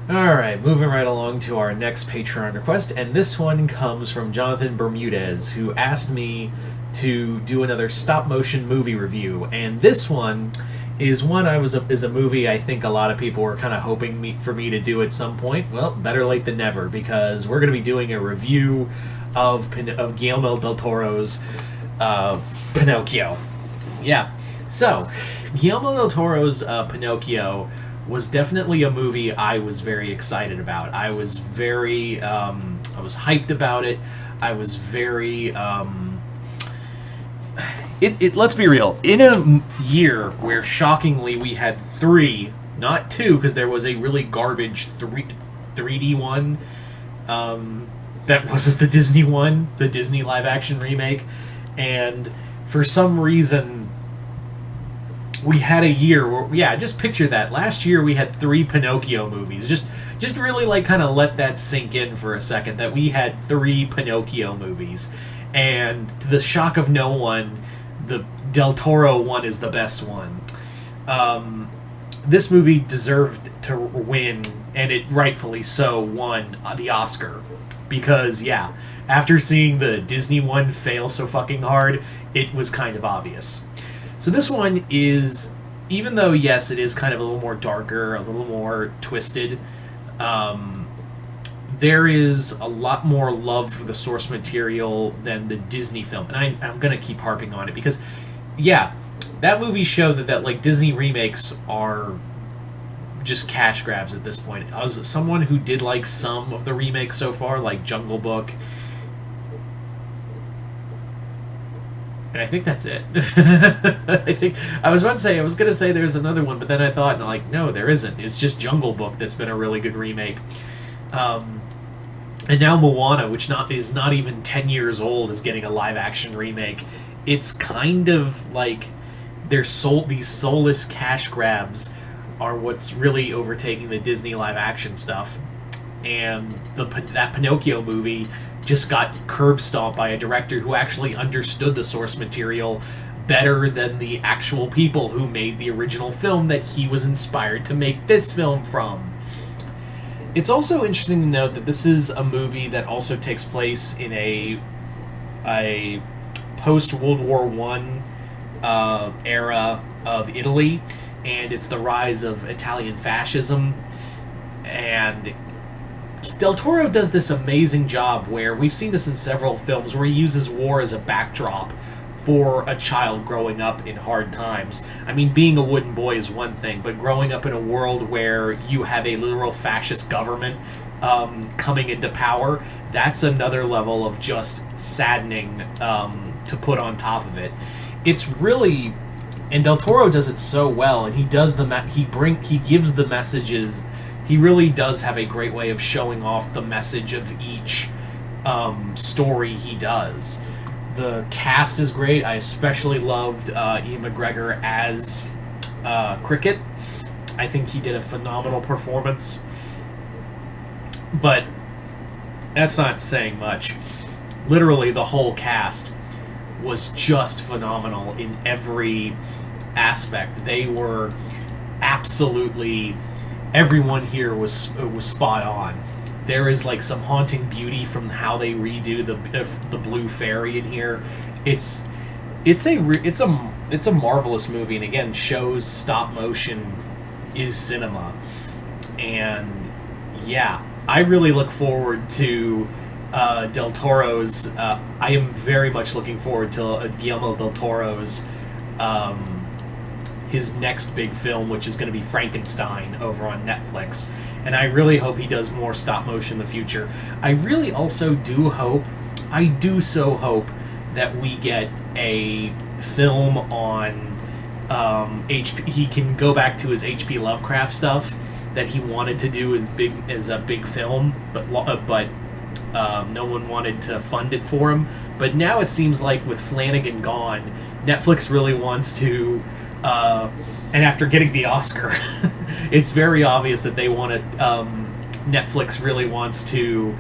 Alright, moving right along to our next Patreon request, and this one comes from Jonathan Bermudez, who asked me to do another stop-motion movie review, and this one is a movie I think a lot of people were kind of hoping for me to do at some point. Well, better late than never, because we're going to be doing a review of Guillermo del Toro's Pinocchio. Yeah, so Guillermo del Toro's Pinocchio was definitely a movie I was very excited about. I was hyped about it. I was very, let's be real. In a year where shockingly we had 3, not 2, because there was a really garbage 3D one, that wasn't the Disney one, the Disney live action remake, and for some reason we had a year where, just picture that. Last year we had 3 Pinocchio movies. Just really like kind of let that sink in for a second, that we had 3 Pinocchio movies. And to the shock of no one, the Del Toro one is the best one. This movie deserved to win, and it rightfully so won the Oscar. Because, after seeing the Disney one fail so fucking hard, it was kind of obvious. So this one is, even though, yes, it is kind of a little more darker, a little more twisted, there is a lot more love for the source material than the Disney film. And I'm going to keep harping on it because, that movie showed that like, Disney remakes are just cash grabs at this point. As someone who did like some of the remakes so far, like Jungle Book, and I think that's it. I was going to say there's another one, but then I thought, like, no, there isn't. It's just Jungle Book that's been a really good remake. And now Moana, which is not even 10 years old, is getting a live-action remake. It's kind of like these soulless cash grabs are what's really overtaking the Disney live-action stuff. And that Pinocchio movie just got curb stomped by a director who actually understood the source material better than the actual people who made the original film that he was inspired to make this film from. It's also interesting to note that this is a movie that also takes place in a post-World War I era of Italy, and it's the rise of Italian fascism. And Del Toro does this amazing job where we've seen this in several films where he uses war as a backdrop for a child growing up in hard times. I mean, being a wooden boy is one thing, but growing up in a world where you have a literal fascist government coming into power, that's another level of just saddening to put on top of it. It's really... And Del Toro does it so well, and he does he gives the messages. He really does have a great way of showing off the message of each story he does. The cast is great. I especially loved Ian McGregor as Cricket. I think he did a phenomenal performance. But that's not saying much. Literally, the whole cast was just phenomenal in every aspect. They were absolutely... Everyone here was spot on. There is like some haunting beauty from how they redo the blue fairy in here. It's a marvelous movie, and again shows stop motion is cinema. And I really look forward to Del Toro's. I am very much looking forward to Guillermo del Toro's. His next big film, which is going to be Frankenstein over on Netflix. And I really hope he does more stop motion in the future. I really also do hope that we get a film on HP. He can go back to his H.P. Lovecraft stuff that he wanted to do as a big film, but no one wanted to fund it for him. But now it seems like with Flanagan gone, Netflix really wants to... and after getting the Oscar, it's very obvious that they want to... Netflix really wants to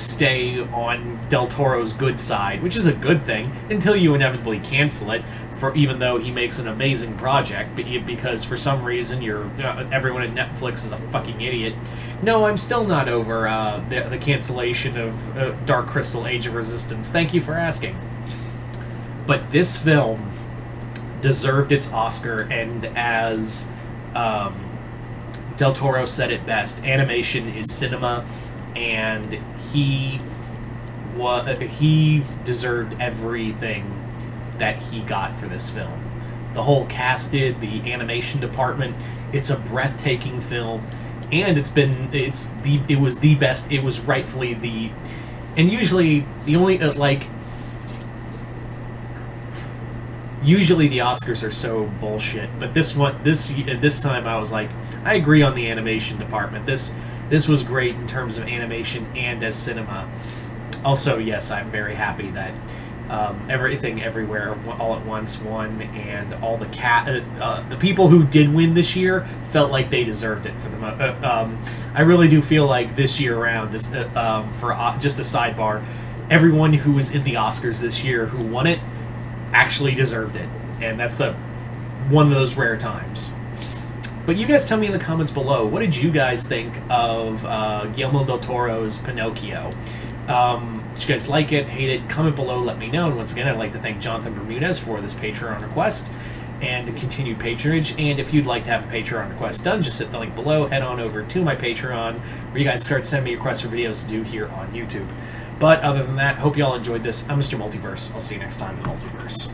stay on Del Toro's good side, which is a good thing, until you inevitably cancel it, for even though he makes an amazing project, because for some reason everyone at Netflix is a fucking idiot. No, I'm still not over the cancellation of Dark Crystal Age of Resistance. Thank you for asking. But this film deserved its Oscar, and as Del Toro said it best, animation is cinema, and he deserved everything that he got for this film. The whole cast did, the animation department. It's a breathtaking film, and it was the best. It was rightfully the, and usually the only usually the Oscars are so bullshit, but this time I was like, I agree on the animation department. This was great in terms of animation and as cinema. Also, yes, I'm very happy that Everything Everywhere All at Once won, and all the people who did win this year felt like they deserved it for the I really do feel like this year around, just a sidebar, everyone who was in the Oscars this year who won it actually deserved it, and that's one of those rare times. But you guys tell me in the comments below, what did you guys think of Guillermo del Toro's Pinocchio? Did you guys like it, hate it? Comment below, let me know. And once again, I'd like to thank Jonathan Bermudez for this Patreon request and continued patronage. And if you'd like to have a Patreon request done, just hit the link below, head on over to my Patreon, where you guys start sending me requests for videos to do here on YouTube. But other than that, hope you all enjoyed this. I'm Mr. Multiverse. I'll see you next time in the Multiverse.